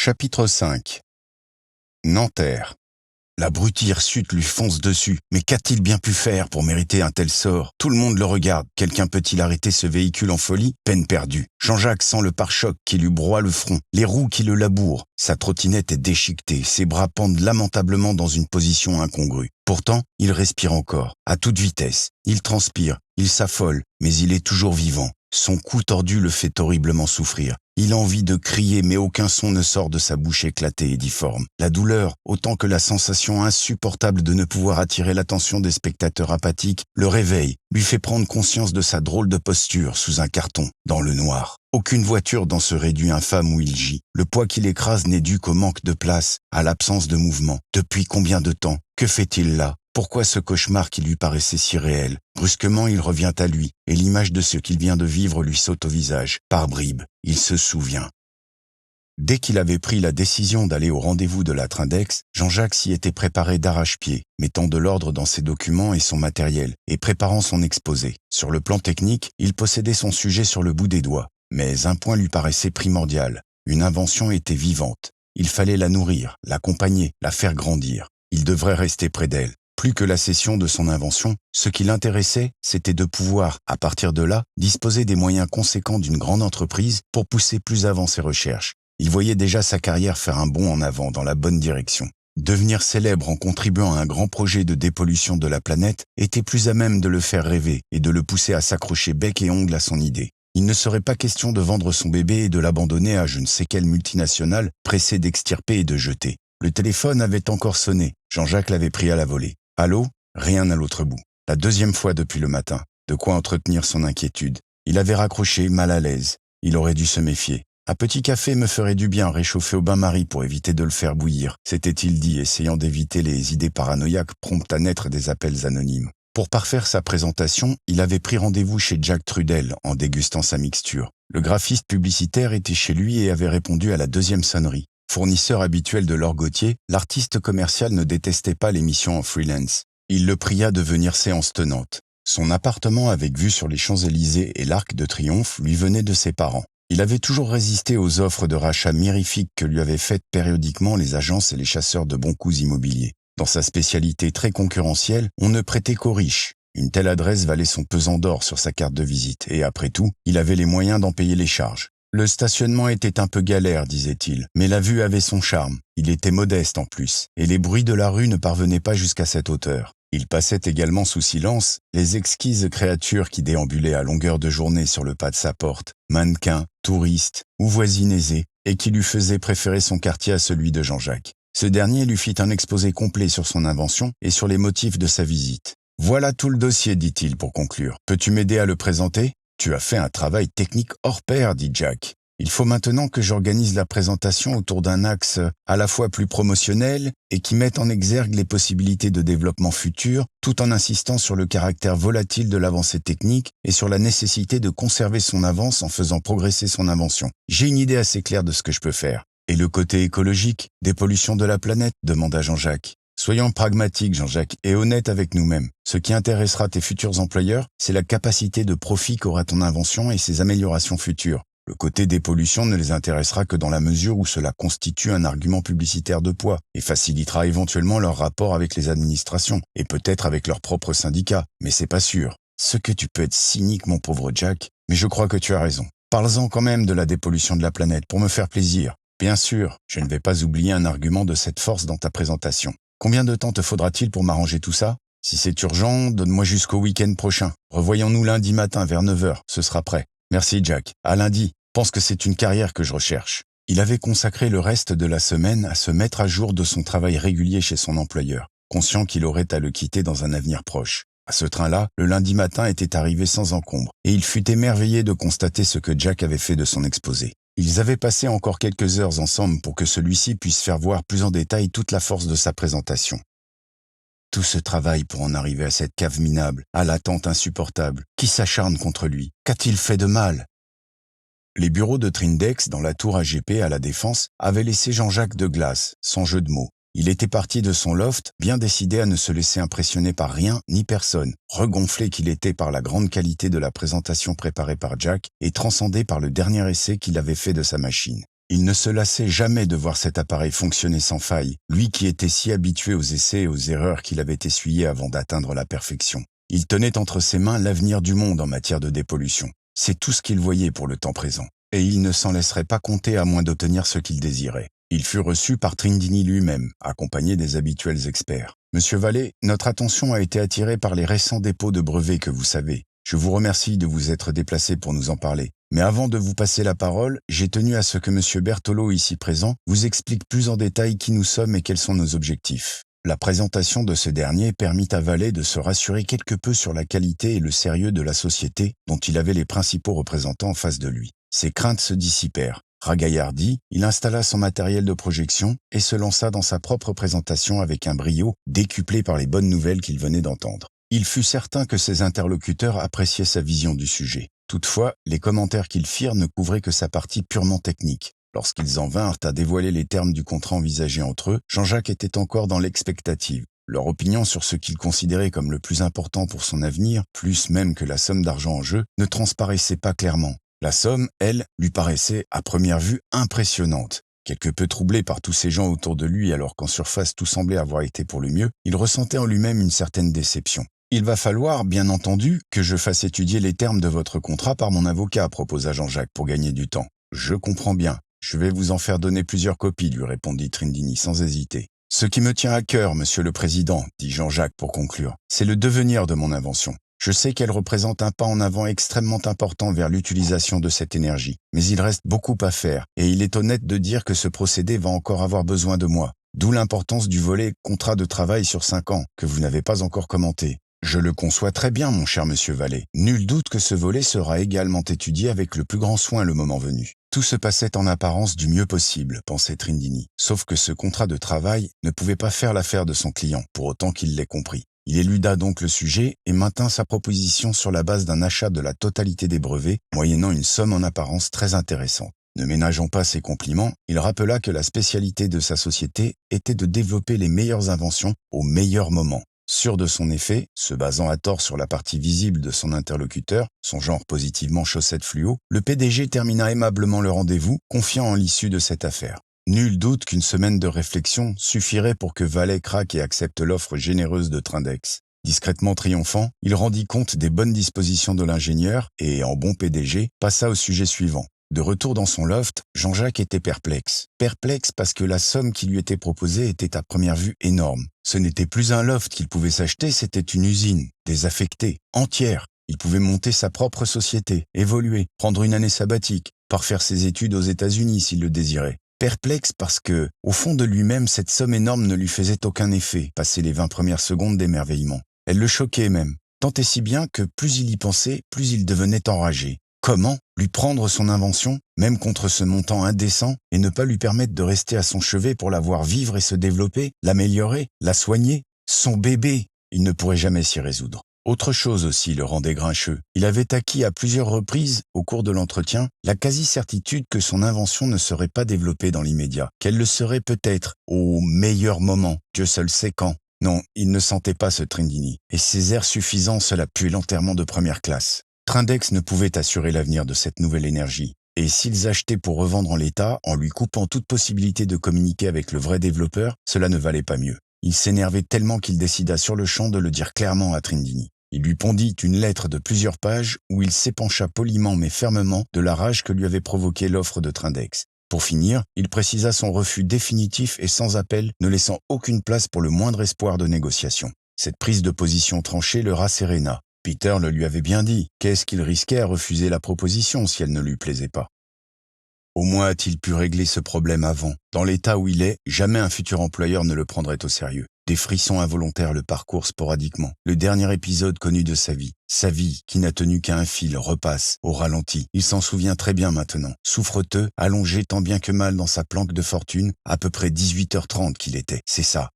Chapitre 5. Nanterre. L'abruti hirsute lui fonce dessus. Mais qu'a-t-il bien pu faire pour mériter un tel sort? Tout le monde le regarde. Quelqu'un peut-il arrêter ce véhicule en folie? Peine perdue. Jean-Jacques sent le pare-choc qui lui broie le front, les roues qui le labourent. Sa trottinette est déchiquetée, ses bras pendent lamentablement dans une position incongrue. Pourtant, il respire encore, à toute vitesse. Il transpire, il s'affole, mais il est toujours vivant. Son cou tordu le fait horriblement souffrir. Il a envie de crier, mais aucun son ne sort de sa bouche éclatée et difforme. La douleur, autant que la sensation insupportable de ne pouvoir attirer l'attention des spectateurs apathiques, le réveille, lui fait prendre conscience de sa drôle de posture sous un carton, dans le noir. Aucune voiture dans ce réduit infâme où il gît. Le poids qui l'écrase n'est dû qu'au manque de place, à l'absence de mouvement. Depuis combien de temps? Que fait-il là? Pourquoi ce cauchemar qui lui paraissait si réel? Brusquement, il revient à lui, et l'image de ce qu'il vient de vivre lui saute au visage. Par bribes, il se souvient. Dès qu'il avait pris la décision d'aller au rendez-vous de la Trindex, Jean-Jacques s'y était préparé d'arrache-pied, mettant de l'ordre dans ses documents et son matériel, et préparant son exposé. Sur le plan technique, il possédait son sujet sur le bout des doigts. Mais un point lui paraissait primordial. Une invention était vivante. Il fallait la nourrir, l'accompagner, la faire grandir. Il devrait rester près d'elle. Plus que la cession de son invention, ce qui l'intéressait, c'était de pouvoir, à partir de là, disposer des moyens conséquents d'une grande entreprise pour pousser plus avant ses recherches. Il voyait déjà sa carrière faire un bond en avant dans la bonne direction. Devenir célèbre en contribuant à un grand projet de dépollution de la planète était plus à même de le faire rêver et de le pousser à s'accrocher bec et ongle à son idée. Il ne serait pas question de vendre son bébé et de l'abandonner à je ne sais quelle multinationale pressée d'extirper et de jeter. Le téléphone avait encore sonné. Jean-Jacques l'avait pris à la volée. Allô? Rien à l'autre bout. La deuxième fois depuis le matin. De quoi entretenir son inquiétude. Il avait raccroché, mal à l'aise. Il aurait dû se méfier. Un petit café me ferait du bien réchauffé au bain-marie pour éviter de le faire bouillir, s'était-il dit, essayant d'éviter les idées paranoïaques promptes à naître des appels anonymes. Pour parfaire sa présentation, il avait pris rendez-vous chez Jack Trudel en dégustant sa mixture. Le graphiste publicitaire était chez lui et avait répondu à la deuxième sonnerie. Fournisseur habituel de Laure Gauthier, l'artiste commercial ne détestait pas l'émission en freelance. Il le pria de venir séance tenante. Son appartement avec vue sur les Champs-Élysées et l'Arc de Triomphe lui venait de ses parents. Il avait toujours résisté aux offres de rachat mirifiques que lui avaient faites périodiquement les agences et les chasseurs de bons coups immobiliers. Dans sa spécialité très concurrentielle, on ne prêtait qu'aux riches. Une telle adresse valait son pesant d'or sur sa carte de visite, et après tout, il avait les moyens d'en payer les charges. Le stationnement était un peu galère, disait-il, mais la vue avait son charme. Il était modeste en plus, et les bruits de la rue ne parvenaient pas jusqu'à cette hauteur. Il passait également sous silence les exquises créatures qui déambulaient à longueur de journée sur le pas de sa porte, mannequins, touristes ou voisines aisées, et qui lui faisaient préférer son quartier à celui de Jean-Jacques. Ce dernier lui fit un exposé complet sur son invention et sur les motifs de sa visite. « Voilà tout le dossier, dit-il pour conclure. Peux-tu m'aider à le présenter ? » « Tu as fait un travail technique hors pair, dit Jack. Il faut maintenant que j'organise la présentation autour d'un axe à la fois plus promotionnel et qui mette en exergue les possibilités de développement futur, tout en insistant sur le caractère volatile de l'avancée technique et sur la nécessité de conserver son avance en faisant progresser son invention. J'ai une idée assez claire de ce que je peux faire. Et le côté écologique, des pollutions de la planète, demanda Jean-Jacques. Soyons pragmatiques, Jean-Jacques, et honnêtes avec nous-mêmes. Ce qui intéressera tes futurs employeurs, c'est la capacité de profit qu'aura ton invention et ses améliorations futures. Le côté des pollutions ne les intéressera que dans la mesure où cela constitue un argument publicitaire de poids et facilitera éventuellement leur rapport avec les administrations et peut-être avec leurs propres syndicats, mais c'est pas sûr. Ce que tu peux être cynique, mon pauvre Jack, mais je crois que tu as raison. Parle-en quand même de la dépollution de la planète pour me faire plaisir. Bien sûr, je ne vais pas oublier un argument de cette force dans ta présentation. Combien de temps te faudra-t-il pour m'arranger tout ça? Si c'est urgent, donne-moi jusqu'au week-end prochain. Revoyons-nous lundi matin vers 9h, ce sera prêt. Merci Jack. À lundi. Pense que c'est une carrière que je recherche. Il avait consacré le reste de la semaine à se mettre à jour de son travail régulier chez son employeur, conscient qu'il aurait à le quitter dans un avenir proche. À ce train-là, le lundi matin était arrivé sans encombre, et il fut émerveillé de constater ce que Jack avait fait de son exposé. Ils avaient passé encore quelques heures ensemble pour que celui-ci puisse faire voir plus en détail toute la force de sa présentation. Tout ce travail pour en arriver à cette cave minable, à l'attente insupportable. Qui s'acharne contre lui? Qu'a-t-il fait de mal? Les bureaux de Trindex, dans la tour AGP à la Défense, avaient laissé Jean-Jacques de glace, sans jeu de mots. Il était parti de son loft, bien décidé à ne se laisser impressionner par rien ni personne, regonflé qu'il était par la grande qualité de la présentation préparée par Jack et transcendé par le dernier essai qu'il avait fait de sa machine. Il ne se lassait jamais de voir cet appareil fonctionner sans faille, lui qui était si habitué aux essais et aux erreurs qu'il avait essuyées avant d'atteindre la perfection. Il tenait entre ses mains l'avenir du monde en matière de dépollution. C'est tout ce qu'il voyait pour le temps présent. Et il ne s'en laisserait pas compter à moins d'obtenir ce qu'il désirait. Il fut reçu par Trindini lui-même, accompagné des habituels experts. Monsieur Vallée, notre attention a été attirée par les récents dépôts de brevets que vous savez. Je vous remercie de vous être déplacé pour nous en parler. Mais avant de vous passer la parole, j'ai tenu à ce que Monsieur Berthelot, ici présent, vous explique plus en détail qui nous sommes et quels sont nos objectifs. La présentation de ce dernier permit à Vallée de se rassurer quelque peu sur la qualité et le sérieux de la société dont il avait les principaux représentants en face de lui. Ses craintes se dissipèrent. Ragaillardi, il installa son matériel de projection et se lança dans sa propre présentation avec un brio décuplé par les bonnes nouvelles qu'il venait d'entendre. Il fut certain que ses interlocuteurs appréciaient sa vision du sujet. Toutefois, les commentaires qu'ils firent ne couvraient que sa partie purement technique. Lorsqu'ils en vinrent à dévoiler les termes du contrat envisagé entre eux, Jean-Jacques était encore dans l'expectative. Leur opinion sur ce qu'il considérait comme le plus important pour son avenir, plus même que la somme d'argent en jeu, ne transparaissait pas clairement. La somme, elle, lui paraissait à première vue impressionnante. Quelque peu troublé par tous ces gens autour de lui alors qu'en surface tout semblait avoir été pour le mieux, il ressentait en lui-même une certaine déception. « Il va falloir, bien entendu, que je fasse étudier les termes de votre contrat par mon avocat, proposa Jean-Jacques pour gagner du temps. Je comprends bien. Je vais vous en faire donner plusieurs copies, lui répondit Trindini sans hésiter. Ce qui me tient à cœur, monsieur le président, dit Jean-Jacques pour conclure, c'est le devenir de mon invention. Je sais qu'elle représente un pas en avant extrêmement important vers l'utilisation de cette énergie, mais il reste beaucoup à faire, et il est honnête de dire que ce procédé va encore avoir besoin de moi. D'où l'importance du volet contrat de travail sur 5 ans, que vous n'avez pas encore commenté. Je le conçois très bien, mon cher monsieur Vallée. Nul doute que ce volet sera également étudié avec le plus grand soin le moment venu. Tout se passait en apparence du mieux possible, pensait Trindini. Sauf que ce contrat de travail ne pouvait pas faire l'affaire de son client, pour autant qu'il l'ait compris. Il éluda donc le sujet et maintint sa proposition sur la base d'un achat de la totalité des brevets, moyennant une somme en apparence très intéressante. Ne ménageant pas ses compliments, il rappela que la spécialité de sa société était de développer les meilleures inventions au meilleur moment. Sûr de son effet, se basant à tort sur la partie visible de son interlocuteur, son genre positivement chaussette fluo, le PDG termina aimablement le rendez-vous, confiant en l'issue de cette affaire. Nul doute qu'une semaine de réflexion suffirait pour que Vallée craque et accepte l'offre généreuse de Trindex. Discrètement triomphant, il rendit compte des bonnes dispositions de l'ingénieur et, en bon PDG, passa au sujet suivant. De retour dans son loft, Jean-Jacques était perplexe. Perplexe parce que la somme qui lui était proposée était à première vue énorme. Ce n'était plus un loft qu'il pouvait s'acheter, c'était une usine, désaffectée, entière. Il pouvait monter sa propre société, évoluer, prendre une année sabbatique, parfaire ses études aux États-Unis s'il le désirait. Perplexe parce que, au fond de lui-même, cette somme énorme ne lui faisait aucun effet, passé les 20 premières secondes d'émerveillement. Elle le choquait même, tant et si bien que plus il y pensait, plus il devenait enragé. Comment lui prendre son invention, même contre ce montant indécent, et ne pas lui permettre de rester à son chevet pour la voir vivre et se développer, l'améliorer, la soigner? Son bébé! Il ne pourrait jamais s'y résoudre. Autre chose aussi le rendait grincheux. Il avait acquis à plusieurs reprises, au cours de l'entretien, la quasi-certitude que son invention ne serait pas développée dans l'immédiat, qu'elle le serait peut-être au meilleur moment, Dieu seul sait quand. Non, il ne sentait pas ce Trindini, et ses airs suffisants cela puait l'enterrement de première classe. Trindex ne pouvait assurer l'avenir de cette nouvelle énergie, et s'ils achetaient pour revendre en l'état, en lui coupant toute possibilité de communiquer avec le vrai développeur, cela ne valait pas mieux. Il s'énervait tellement qu'il décida sur le champ de le dire clairement à Trindini. Il lui pondit une lettre de plusieurs pages où il s'épancha poliment mais fermement de la rage que lui avait provoqué l'offre de Trindex. Pour finir, il précisa son refus définitif et sans appel, ne laissant aucune place pour le moindre espoir de négociation. Cette prise de position tranchée le rasséréna. Peter le lui avait bien dit. Qu'est-ce qu'il risquait à refuser la proposition si elle ne lui plaisait pas? Au moins a-t-il pu régler ce problème avant. Dans l'état où il est, jamais un futur employeur ne le prendrait au sérieux. Des frissons involontaires le parcourent sporadiquement. Le dernier épisode connu de sa vie qui n'a tenu qu'à un fil, repasse, au ralenti. Il s'en souvient très bien maintenant. Souffreteux, allongé tant bien que mal dans sa planque de fortune, à peu près 18h30 qu'il était, c'est ça.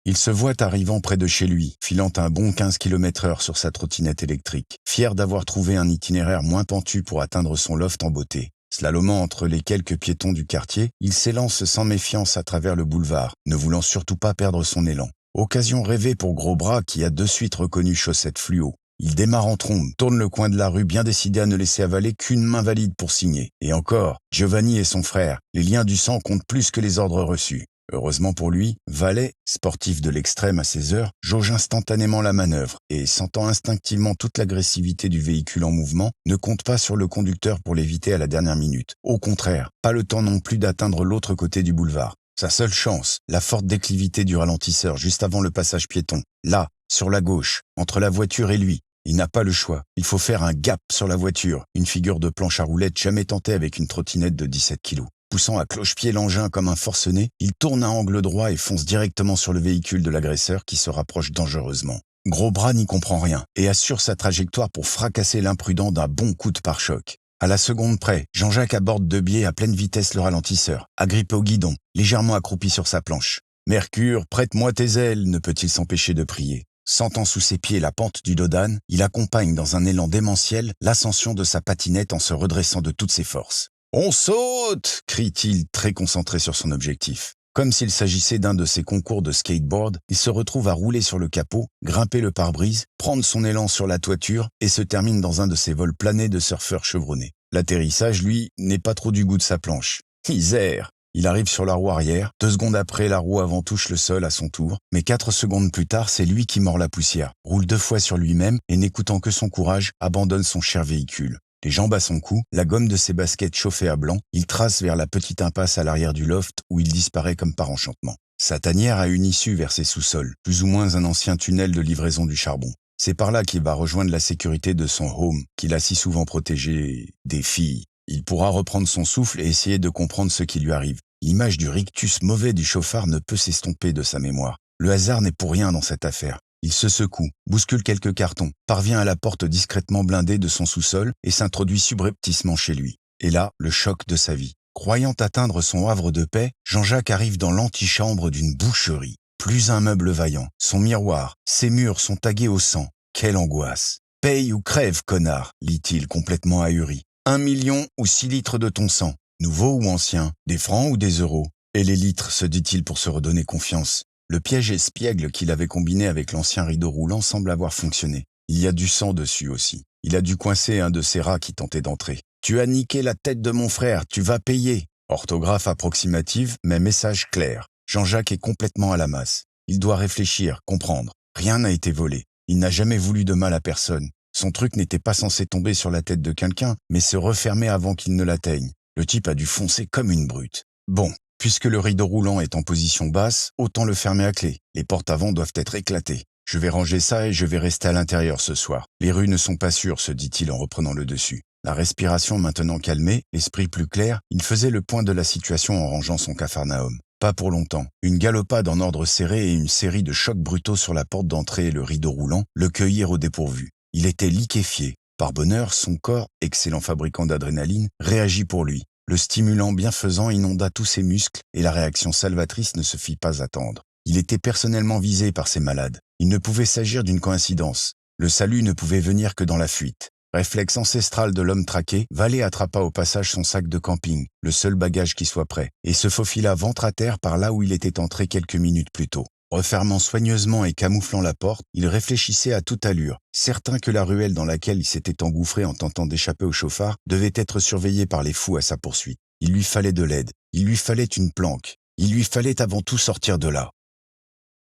Il se voit arrivant près de chez lui, filant un bon 15 km/h sur sa trottinette électrique, fier d'avoir trouvé un itinéraire moins pentu pour atteindre son loft en beauté. Slalomant entre les quelques piétons du quartier, il s'élance sans méfiance à travers le boulevard, ne voulant surtout pas perdre son élan. Occasion rêvée pour Gros Bras qui a de suite reconnu Chaussette Fluo. Il démarre en trombe, tourne le coin de la rue bien décidé à ne laisser avaler qu'une main valide pour signer. Et encore, Giovanni et son frère, les liens du sang comptent plus que les ordres reçus. Heureusement pour lui, Valet, sportif de l'extrême à ses heures, jauge instantanément la manœuvre et, sentant instinctivement toute l'agressivité du véhicule en mouvement, ne compte pas sur le conducteur pour l'éviter à la dernière minute. Au contraire, pas le temps non plus d'atteindre l'autre côté du boulevard. Sa seule chance, la forte déclivité du ralentisseur juste avant le passage piéton. Là, sur la gauche, entre la voiture et lui. Il n'a pas le choix. Il faut faire un gap sur la voiture, une figure de planche à roulettes jamais tentée avec une trottinette de 17 kilos. Poussant à cloche-pied l'engin comme un forcené, il tourne à angle droit et fonce directement sur le véhicule de l'agresseur qui se rapproche dangereusement. Gros Bras n'y comprend rien et assure sa trajectoire pour fracasser l'imprudent d'un bon coup de pare-choc. À la seconde près, Jean-Jacques aborde de biais à pleine vitesse le ralentisseur, agrippé au guidon, légèrement accroupi sur sa planche. « Mercure, prête-moi tes ailes !» ne peut-il s'empêcher de prier. Sentant sous ses pieds la pente du Dodane, il accompagne dans un élan démentiel l'ascension de sa patinette en se redressant de toutes ses forces. « On saute !» crie-t-il, très concentré sur son objectif. Comme s'il s'agissait d'un de ces concours de skateboard, il se retrouve à rouler sur le capot, grimper le pare-brise, prendre son élan sur la toiture et se termine dans un de ces vols planés de surfeurs chevronnés. L'atterrissage, lui, n'est pas trop du goût de sa planche. Misère! Il arrive sur la roue arrière, 2 secondes après, la roue avant touche le sol à son tour, mais 4 secondes plus tard, c'est lui qui mord la poussière, roule 2 fois sur lui-même et n'écoutant que son courage, abandonne son cher véhicule. Les jambes à son cou, la gomme de ses baskets chauffée à blanc, il trace vers la petite impasse à l'arrière du loft où il disparaît comme par enchantement. Sa tanière a une issue vers ses sous-sols, plus ou moins un ancien tunnel de livraison du charbon. C'est par là qu'il va rejoindre la sécurité de son home, qu'il a si souvent protégé des filles. Il pourra reprendre son souffle et essayer de comprendre ce qui lui arrive. L'image du rictus mauvais du chauffard ne peut s'estomper de sa mémoire. Le hasard n'est pour rien dans cette affaire. Il se secoue, bouscule quelques cartons, parvient à la porte discrètement blindée de son sous-sol et s'introduit subrepticement chez lui. Et là, le choc de sa vie. Croyant atteindre son havre de paix, Jean-Jacques arrive dans l'antichambre d'une boucherie. Plus un meuble vaillant, son miroir, ses murs sont tagués au sang. Quelle angoisse! « Paye ou crève, connard !» lit-il complètement ahuri. 1 million ou 6 litres de ton sang. Nouveau ou ancien, des francs ou des euros. Et les litres, se dit-il pour se redonner confiance. Le piège espiègle qu'il avait combiné avec l'ancien rideau roulant semble avoir fonctionné. Il y a du sang dessus aussi. Il a dû coincer un de ces rats qui tentait d'entrer. « Tu as niqué la tête de mon frère, tu vas payer !» Orthographe approximative, mais message clair. Jean-Jacques est complètement à la masse. Il doit réfléchir, comprendre. Rien n'a été volé. Il n'a jamais voulu de mal à personne. Son truc n'était pas censé tomber sur la tête de quelqu'un, mais se refermer avant qu'il ne l'atteigne. Le type a dû foncer comme une brute. Bon, puisque le rideau roulant est en position basse, autant le fermer à clé. Les portes avant doivent être éclatées. Je vais ranger ça et je vais rester à l'intérieur ce soir. Les rues ne sont pas sûres, se dit-il en reprenant le dessus. La respiration maintenant calmée, l'esprit plus clair, il faisait le point de la situation en rangeant son capharnaüm. Pas pour longtemps. Une galopade en ordre serré et une série de chocs brutaux sur la porte d'entrée et le rideau roulant le cueillirent au dépourvu. Il était liquéfié. Par bonheur, son corps, excellent fabricant d'adrénaline, réagit pour lui. Le stimulant bienfaisant inonda tous ses muscles et la réaction salvatrice ne se fit pas attendre. Il était personnellement visé par ces malades. Il ne pouvait s'agir d'une coïncidence. Le salut ne pouvait venir que dans la fuite. Réflexe ancestral de l'homme traqué, Valet attrapa au passage son sac de camping, le seul bagage qui soit prêt, et se faufila ventre à terre par là où il était entré quelques minutes plus tôt. Refermant soigneusement et camouflant la porte, il réfléchissait à toute allure, certain que la ruelle dans laquelle il s'était engouffré en tentant d'échapper au chauffard devait être surveillée par les fous à sa poursuite. Il lui fallait de l'aide, il lui fallait une planque, il lui fallait avant tout sortir de là.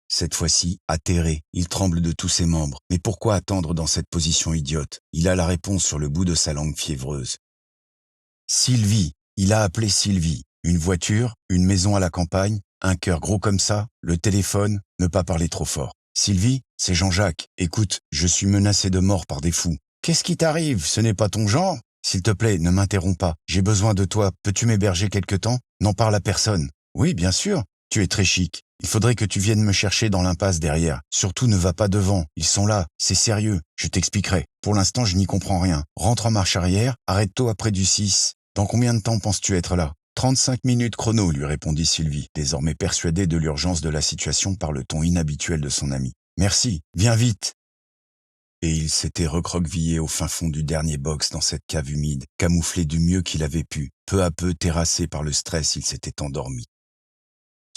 Cette fois-ci, atterré, il tremble de tous ses membres. Mais pourquoi attendre dans cette position idiote? Il a la réponse sur le bout de sa langue fiévreuse. Sylvie, il a appelé Sylvie. Une voiture, une maison à la campagne, un cœur gros comme ça, le téléphone, ne pas parler trop fort. Sylvie, c'est Jean-Jacques. Écoute, je suis menacé de mort par des fous. Qu'est-ce qui t'arrive? Ce n'est pas ton genre? S'il te plaît, ne m'interromps pas. J'ai besoin de toi. Peux-tu m'héberger quelque temps? N'en parle à personne. Oui, bien sûr. Tu es très chic. Il faudrait que tu viennes me chercher dans l'impasse derrière. Surtout ne va pas devant. Ils sont là. C'est sérieux. Je t'expliquerai. Pour l'instant, je n'y comprends rien. Rentre en marche arrière. Arrête-toi près du 6. Dans combien de temps penses-tu être là? 35 minutes chrono, lui répondit Sylvie, désormais persuadée de l'urgence de la situation par le ton inhabituel de son ami. Merci. Viens vite. Et il s'était recroquevillé au fin fond du dernier box dans cette cave humide, camouflé du mieux qu'il avait pu. Peu à peu, terrassé par le stress, il s'était endormi.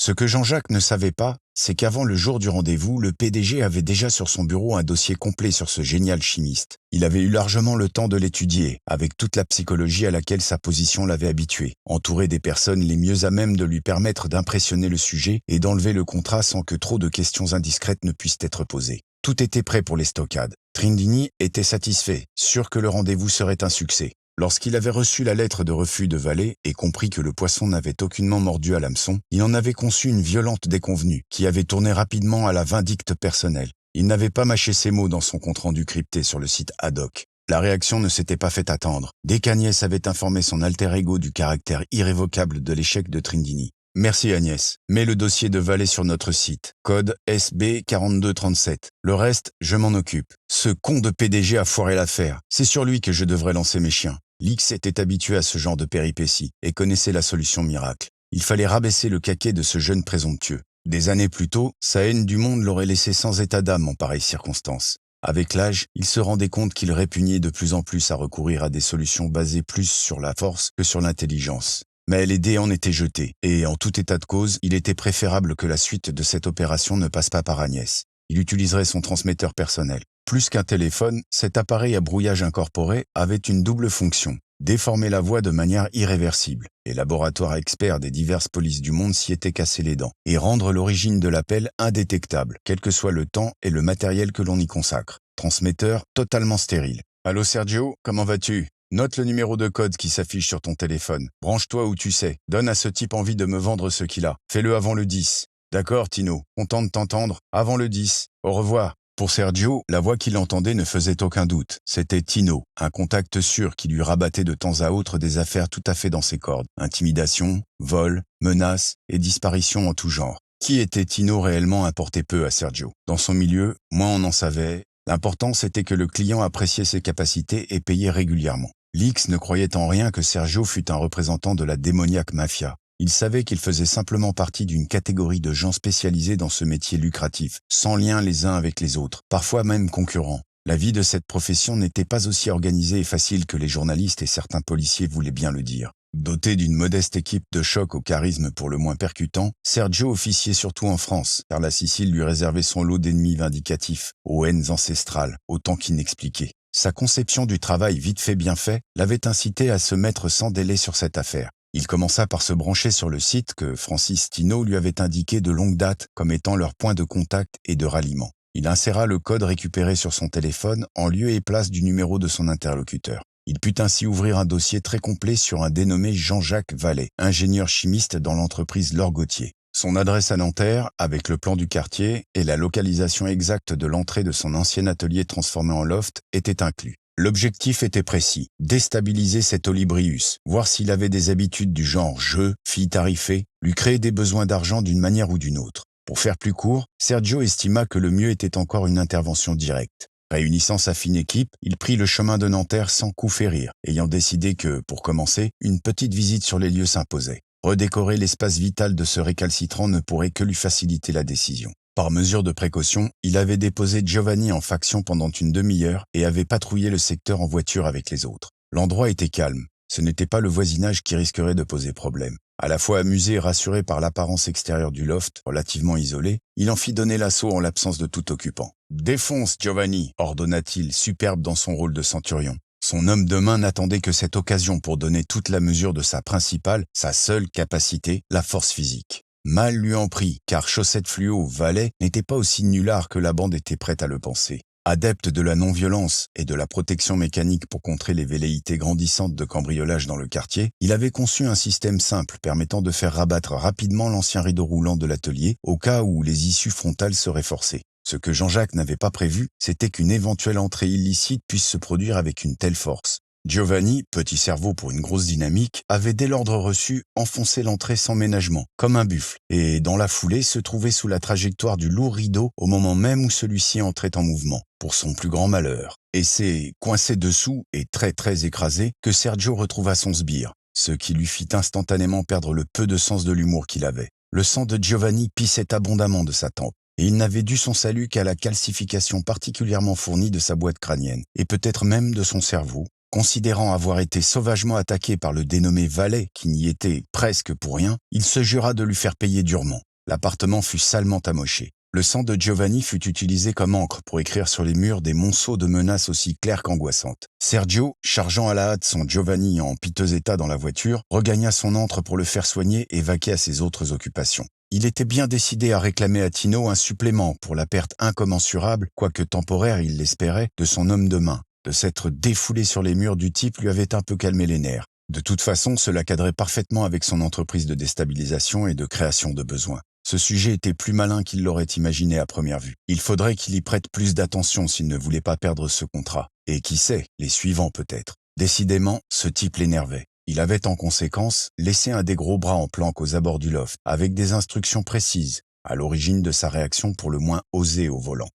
Ce que Jean-Jacques ne savait pas, c'est qu'avant le jour du rendez-vous, le PDG avait déjà sur son bureau un dossier complet sur ce génial chimiste. Il avait eu largement le temps de l'étudier, avec toute la psychologie à laquelle sa position l'avait habitué, entouré des personnes les mieux à même de lui permettre d'impressionner le sujet et d'enlever le contrat sans que trop de questions indiscrètes ne puissent être posées. Tout était prêt pour les stockades. Trindini était satisfait, sûr que le rendez-vous serait un succès. Lorsqu'il avait reçu la lettre de refus de Vallée et compris que le poisson n'avait aucunement mordu à l'hameçon, il en avait conçu une violente déconvenue, qui avait tourné rapidement à la vindicte personnelle. Il n'avait pas mâché ses mots dans son compte-rendu crypté sur le site Haddock. La réaction ne s'était pas fait attendre. Dès qu'Agnès avait informé son alter ego du caractère irrévocable de l'échec de Trindini. « Merci Agnès. Mets le dossier de Vallée sur notre site. Code SB 4237. Le reste, je m'en occupe. Ce con de PDG a foiré l'affaire. C'est sur lui que je devrais lancer mes chiens. » Lix était habitué à ce genre de péripéties et connaissait la solution miracle. Il fallait rabaisser le caquet de ce jeune présomptueux. Des années plus tôt, sa haine du monde l'aurait laissé sans état d'âme en pareilles circonstances. Avec l'âge, il se rendait compte qu'il répugnait de plus en plus à recourir à des solutions basées plus sur la force que sur l'intelligence. Mais les dés en étaient jetés, et en tout état de cause, il était préférable que la suite de cette opération ne passe pas par Agnès. Il utiliserait son transmetteur personnel. Plus qu'un téléphone, cet appareil à brouillage incorporé avait une double fonction. Déformer la voix de manière irréversible. Les laboratoires experts des diverses polices du monde s'y étaient cassés les dents. Et rendre l'origine de l'appel indétectable, quel que soit le temps et le matériel que l'on y consacre. Transmetteur totalement stérile. « Allô Sergio, comment vas-tu ? Note le numéro de code qui s'affiche sur ton téléphone. Branche-toi où tu sais. Donne à ce type envie de me vendre ce qu'il a. Fais-le avant le 10. D'accord, Tino. Content de t'entendre. Avant le 10. Au revoir. » Pour Sergio, la voix qu'il entendait ne faisait aucun doute. C'était Tino, un contact sûr qui lui rabattait de temps à autre des affaires tout à fait dans ses cordes. Intimidation, vol, menaces et disparitions en tout genre. Qui était Tino réellement importait peu à Sergio. Dans son milieu, moins on en savait. L'important c'était que le client appréciait ses capacités et payait régulièrement. Lix ne croyait en rien que Sergio fût un représentant de la démoniaque mafia. Il savait qu'il faisait simplement partie d'une catégorie de gens spécialisés dans ce métier lucratif, sans lien les uns avec les autres, parfois même concurrents. La vie de cette profession n'était pas aussi organisée et facile que les journalistes et certains policiers voulaient bien le dire. Doté d'une modeste équipe de choc au charisme pour le moins percutant, Sergio officiait surtout en France, car la Sicile lui réservait son lot d'ennemis vindicatifs, aux haines ancestrales, autant qu'inexpliquées. Sa conception du travail vite fait bien fait l'avait incité à se mettre sans délai sur cette affaire. Il commença par se brancher sur le site que Francis Tino lui avait indiqué de longue date comme étant leur point de contact et de ralliement. Il inséra le code récupéré sur son téléphone en lieu et place du numéro de son interlocuteur. Il put ainsi ouvrir un dossier très complet sur un dénommé Jean-Jacques Vallée, ingénieur chimiste dans l'entreprise Laure Gauthier. Son adresse à Nanterre, avec le plan du quartier et la localisation exacte de l'entrée de son ancien atelier transformé en loft, étaient inclus. L'objectif était précis, déstabiliser cet Olibrius, voir s'il avait des habitudes du genre jeu, filles tarifées, lui créer des besoins d'argent d'une manière ou d'une autre. Pour faire plus court, Sergio estima que le mieux était encore une intervention directe. Réunissant sa fine équipe, il prit le chemin de Nanterre sans coup férir, ayant décidé que, pour commencer, une petite visite sur les lieux s'imposait. Redécorer l'espace vital de ce récalcitrant ne pourrait que lui faciliter la décision. Par mesure de précaution, il avait déposé Giovanni en faction pendant une demi-heure et avait patrouillé le secteur en voiture avec les autres. L'endroit était calme. Ce n'était pas le voisinage qui risquerait de poser problème. À la fois amusé et rassuré par l'apparence extérieure du loft, relativement isolé, il en fit donner l'assaut en l'absence de tout occupant. « Défonce, Giovanni !» ordonna-t-il, superbe dans son rôle de centurion. Son homme de main n'attendait que cette occasion pour donner toute la mesure de sa principale, sa seule capacité, la force physique. Mal lui en prit, car Chaussette Fluo, Vallée, n'était pas aussi nulard que la bande était prête à le penser. Adepte de la non-violence et de la protection mécanique pour contrer les velléités grandissantes de cambriolage dans le quartier, il avait conçu un système simple permettant de faire rabattre rapidement l'ancien rideau roulant de l'atelier au cas où les issues frontales seraient forcées. Ce que Jean-Jacques n'avait pas prévu, c'était qu'une éventuelle entrée illicite puisse se produire avec une telle force. Giovanni, petit cerveau pour une grosse dynamique, avait dès l'ordre reçu enfoncé l'entrée sans ménagement, comme un buffle, et dans la foulée se trouvait sous la trajectoire du lourd rideau au moment même où celui-ci entrait en mouvement, pour son plus grand malheur. Et c'est, coincé dessous et très écrasé, que Sergio retrouva son sbire, ce qui lui fit instantanément perdre le peu de sens de l'humour qu'il avait. Le sang de Giovanni pissait abondamment de sa tempe, et il n'avait dû son salut qu'à la calcification particulièrement fournie de sa boîte crânienne, et peut-être même de son cerveau. Considérant avoir été sauvagement attaqué par le dénommé Vallée, qui n'y était presque pour rien, il se jura de lui faire payer durement. L'appartement fut salement amoché. Le sang de Giovanni fut utilisé comme encre pour écrire sur les murs des monceaux de menaces aussi claires qu'angoissantes. Sergio, chargeant à la hâte son Giovanni en piteux état dans la voiture, regagna son antre pour le faire soigner et vaquer à ses autres occupations. Il était bien décidé à réclamer à Tino un supplément pour la perte incommensurable, quoique temporaire il l'espérait, de son homme de main. De s'être défoulé sur les murs du type lui avait un peu calmé les nerfs. De toute façon, cela cadrait parfaitement avec son entreprise de déstabilisation et de création de besoins. Ce sujet était plus malin qu'il l'aurait imaginé à première vue. Il faudrait qu'il y prête plus d'attention s'il ne voulait pas perdre ce contrat. Et qui sait, les suivants peut-être. Décidément, ce type l'énervait. Il avait en conséquence laissé un des gros bras en planque aux abords du loft, avec des instructions précises, à l'origine de sa réaction pour le moins osée au volant.